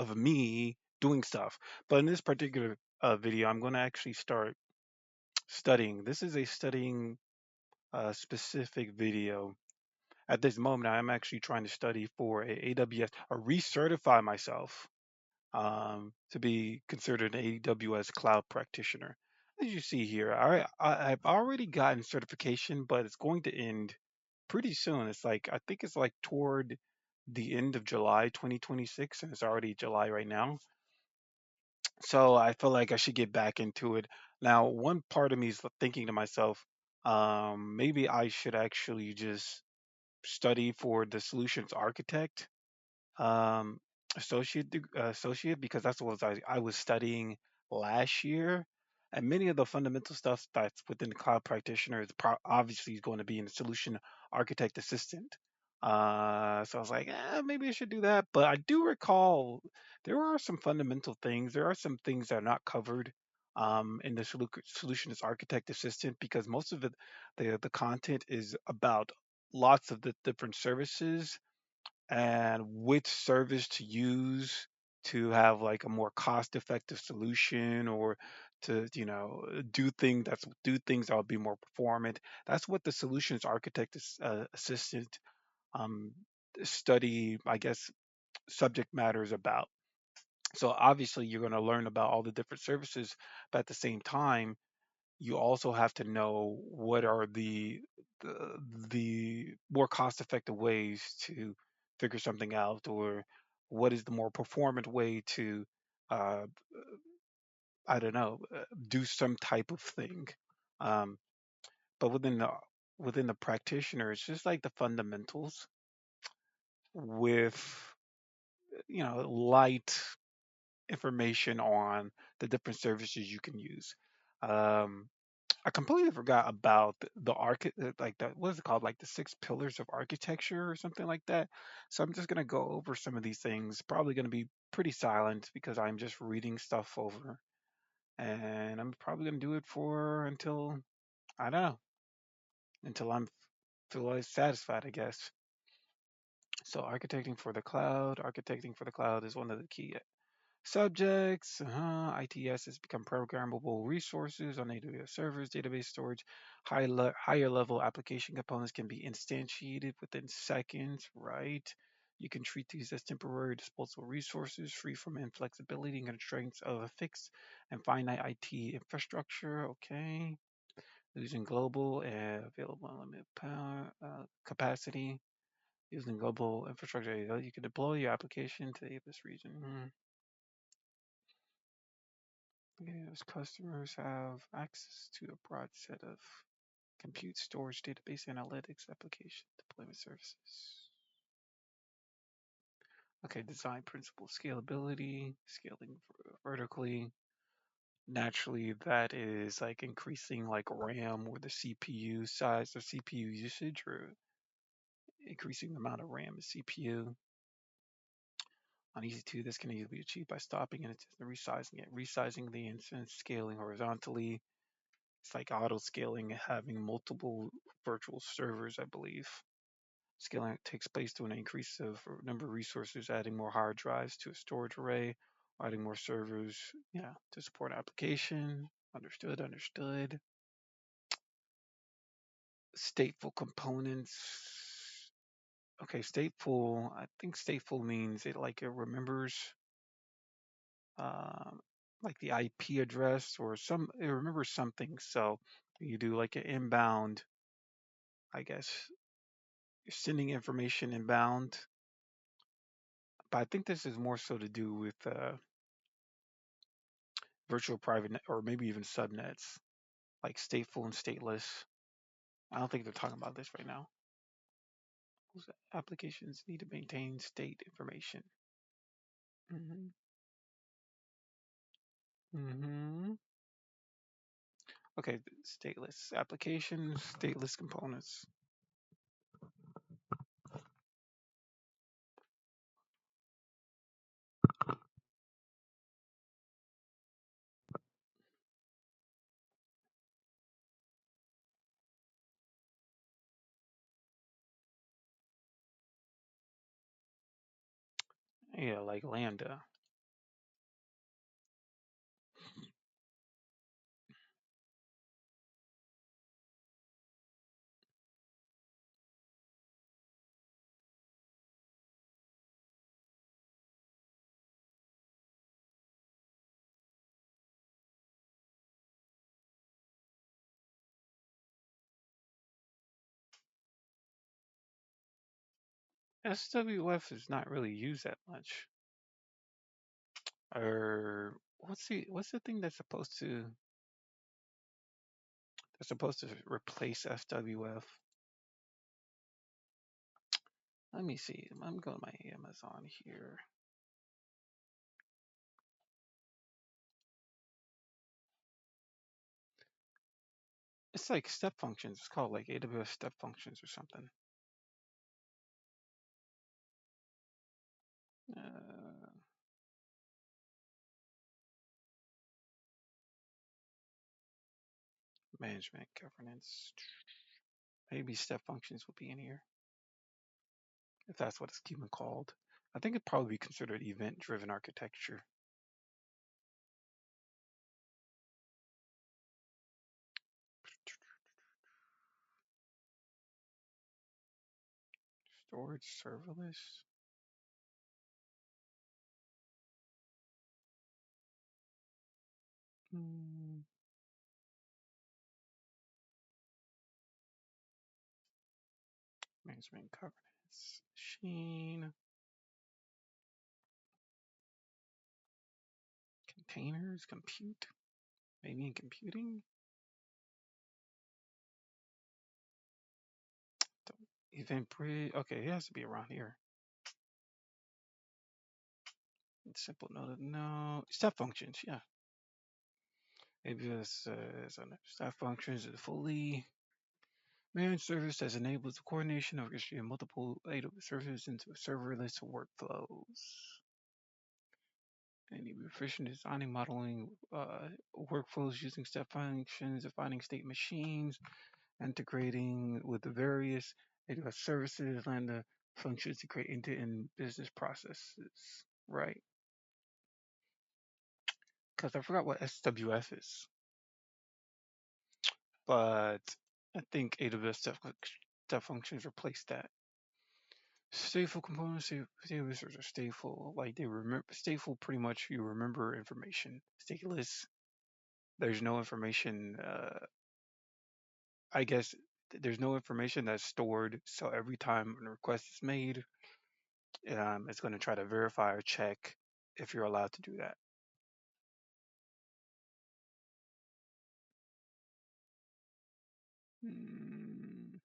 of me doing stuff. But in this particular video, I'm going to actually start studying. This is a studying specific video. At this moment, I'm actually trying to study for a AWS or recertify myself to be considered an AWS cloud practitioner. As you see here, I've already gotten certification, but it's going to end pretty soon. It's like I think it's like toward the end of July 2026, and it's already July right now. So I feel like I should get back into it. Now, one part of me is thinking to myself, maybe I should actually just study for the solutions architect um, associate because that's what I was studying last year, and many of the fundamental stuff that's within the cloud practitioner is obviously going to be in the solution architect assistant. So I was like, maybe I should do that. But I do recall there are some fundamental things. There are some things that are not covered in the solutions architect assistant because most of it, the content is about lots of the different services and which service to use to have like a more cost effective solution or to do things that will be more performant. That's what the solutions architect assistant um, study, I guess, subject matter is about. So obviously you're going to learn about all the different services, but at the same time you also have to know what are the, the more cost effective ways to figure something out, or what is the more performant way to uh, I don't know, do some type of thing. um, but within the practitioner, it's just like the fundamentals with light information on the different services you can use. um, I completely forgot about like the what is it called, like the six pillars of architecture or something like that. So I'm just gonna go over some of these things. Probably gonna be pretty silent because I'm just reading stuff over, and I'm probably gonna do it for until I don't know, until I'm feel like satisfied, I guess. So architecting for the cloud is one of the key subjects. ITS has become programmable resources on AWS servers, database storage. Higher level application components can be instantiated within seconds, right? You can treat these as temporary disposable resources free from inflexibility and constraints of a fixed and finite IT infrastructure. Okay. Using global and available unlimited power capacity. Using global infrastructure, you can deploy your application to this region. Yes, customers have access to a broad set of compute, storage, database, analytics, application, deployment services. Okay, design principle, scalability, scaling vertically. Naturally, that is like increasing like RAM or the CPU size or CPU usage, or increasing the amount of RAM and CPU. On EC2, this can easily be achieved by stopping and resizing the instance, scaling horizontally. It's like auto scaling, having multiple virtual servers, I believe. Scaling takes place through an increase of number of resources, adding more hard drives to a storage array, adding more servers, yeah, to support application. Understood, understood. Stateful components. Okay, stateful. I think stateful means it remembers um, like the IP address or it remembers something. So you do like an inbound, I guess, you're sending information inbound, but I think this is more so to do with virtual private net or maybe even subnets, like stateful and stateless. I don't think they're talking about this right now. Those applications need to maintain state information. hmm hmm Okay, stateless applications, stateless components. Yeah, like Lambda. SWF is not really used that much. Or what's the thing that's supposed to replace SWF? Let me see. I'm going to my Amazon here. It's like step functions. It's called like AWS step functions or something. Uh, management governance. Maybe step functions will be in here if that's what it's even called. I think it'd probably be considered event-driven architecture. Storage serverless. Hmm. Management governance. Machine. Containers. Compute. Maybe in computing. Event bridge. Okay, it has to be around here. Simple note. No. Step functions. Yeah. Maybe this step functions is fully managed service that enables the coordination of orchestrating multiple AWS services into serverless workflows. And be proficient in designing, modeling workflows using step functions, defining state machines, integrating with the various AWS services, and the functions to create end-to-end business processes. Right? Because I forgot what SWF is, but I think AWS step functions replace that. Stateful components, stateless are stateful. Like they remember stateful, pretty much you remember information. Stateless, there's no information. I guess there's no information that's stored. So every time a request is made, it's going to try to verify or check if you're allowed to do that. Mm,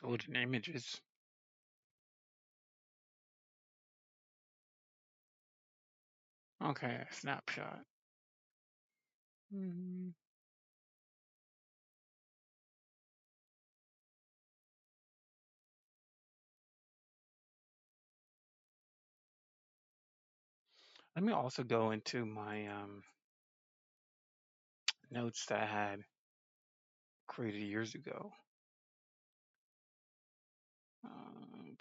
golden images. Okay, a snapshot. Mm, let me also go into my notes that I had created years ago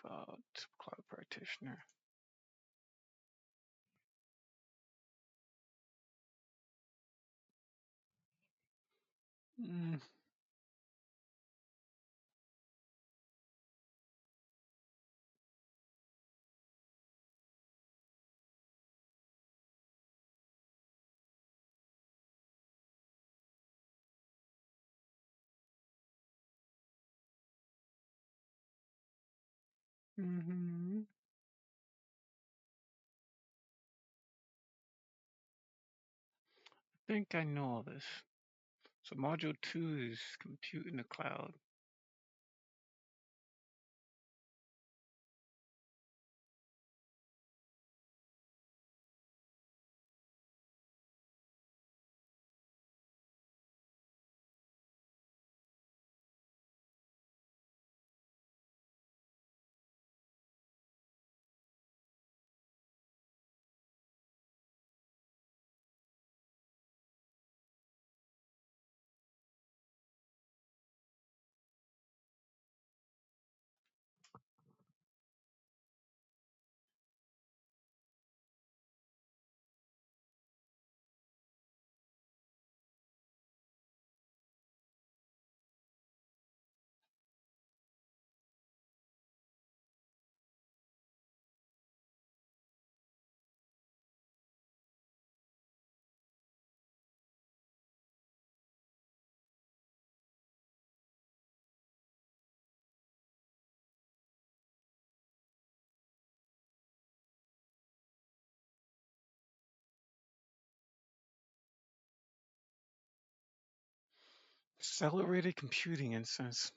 about cloud practitioner. Mm, hmm I think I know all this. So module 2 is compute in the cloud. Accelerated computing instance.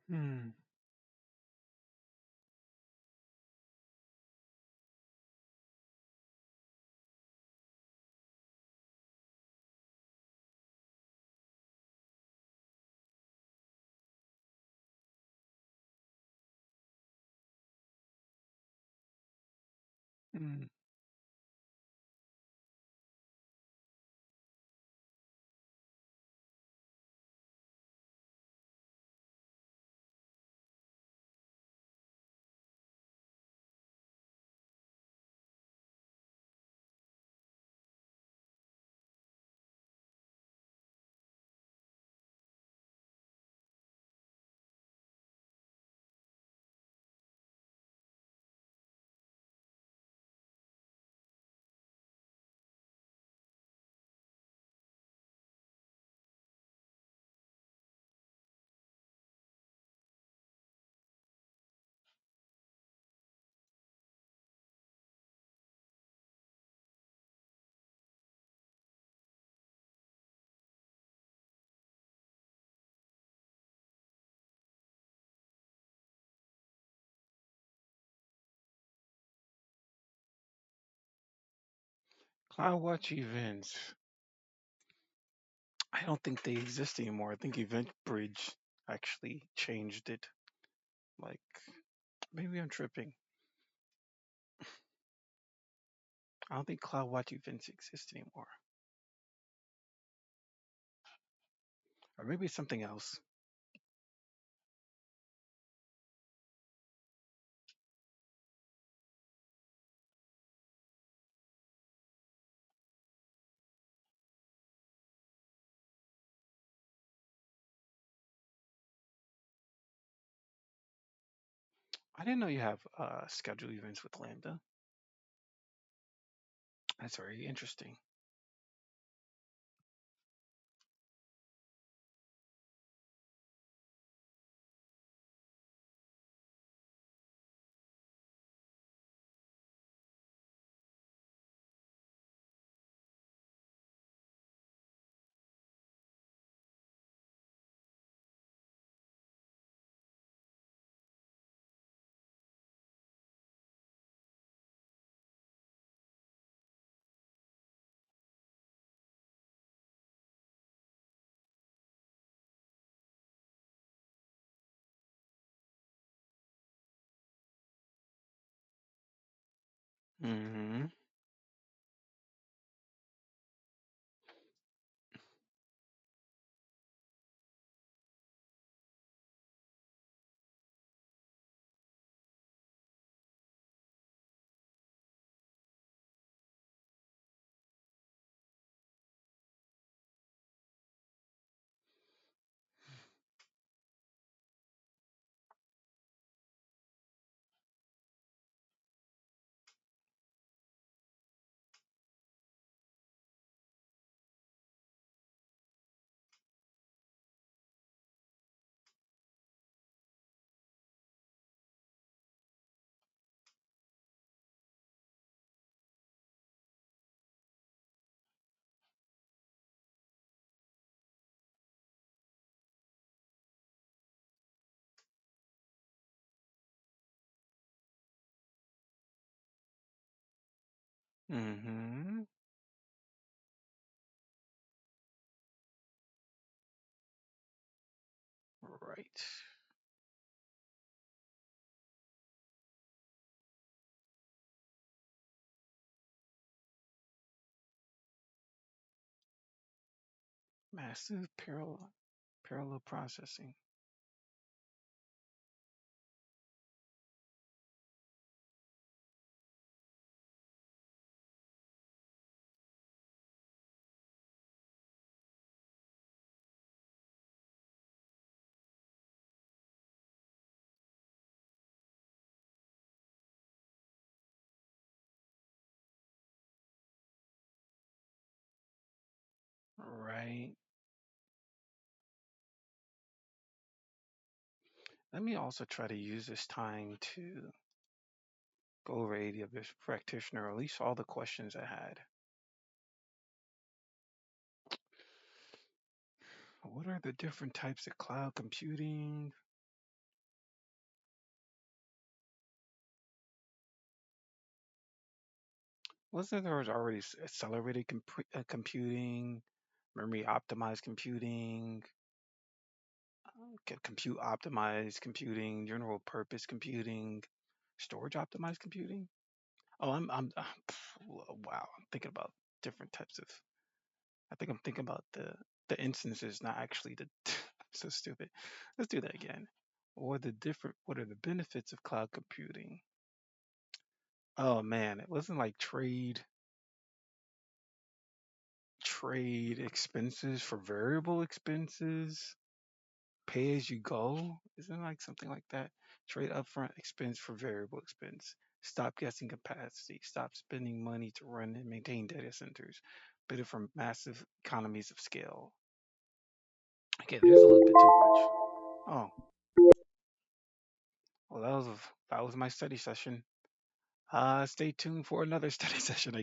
Hmm. Hmm. CloudWatch events. I don't think they exist anymore. I think EventBridge actually changed it. Like, maybe I'm tripping. I don't think CloudWatch events exist anymore. Or maybe it's something else. I didn't know you have scheduled events with Lambda. That's very interesting. Hmm. Mm-hmm. Right. Massive parallel processing. Right. Let me also try to use this time to go over AWS Practitioner, or at least all the questions I had. What are the different types of cloud computing? Wasn't there was already accelerated computing, memory optimized computing, compute optimized computing, general purpose computing, storage optimized computing? Oh, wow. I'm thinking about different types of. I think I'm thinking about the instances, not actually the. I'm so stupid. Let's do that again. What are the benefits of cloud computing? Oh man, it wasn't like trade expenses for variable expenses, pay as you go. Isn't it like something like that? Trade upfront expense for variable expense. Stop guessing capacity. Stop spending money to run and maintain data centers. Benefit from massive economies of scale. Okay, there's a little bit too much. Oh, well, that was my study session. Stay tuned for another study session.